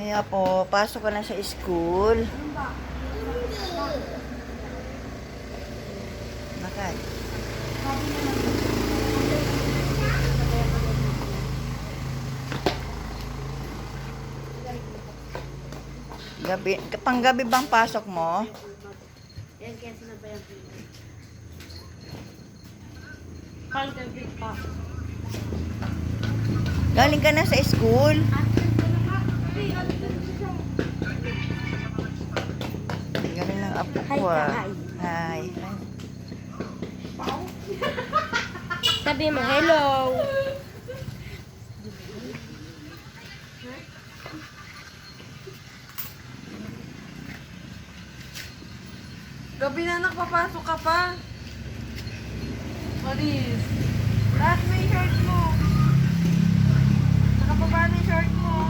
Kaya po, pasok ka na sa school. Bakit? Gabi, panggabi bang pasok mo? Yan kaya sinabayan ko. Pang-gabi pa. Galing ka na sa school? Galing ng apo ko ah. Hi. Sabi mo, hello. Gabi na nakapapasok ka pa. Maris. Lahat mo yung short mo. Nakapaba na yung short mo.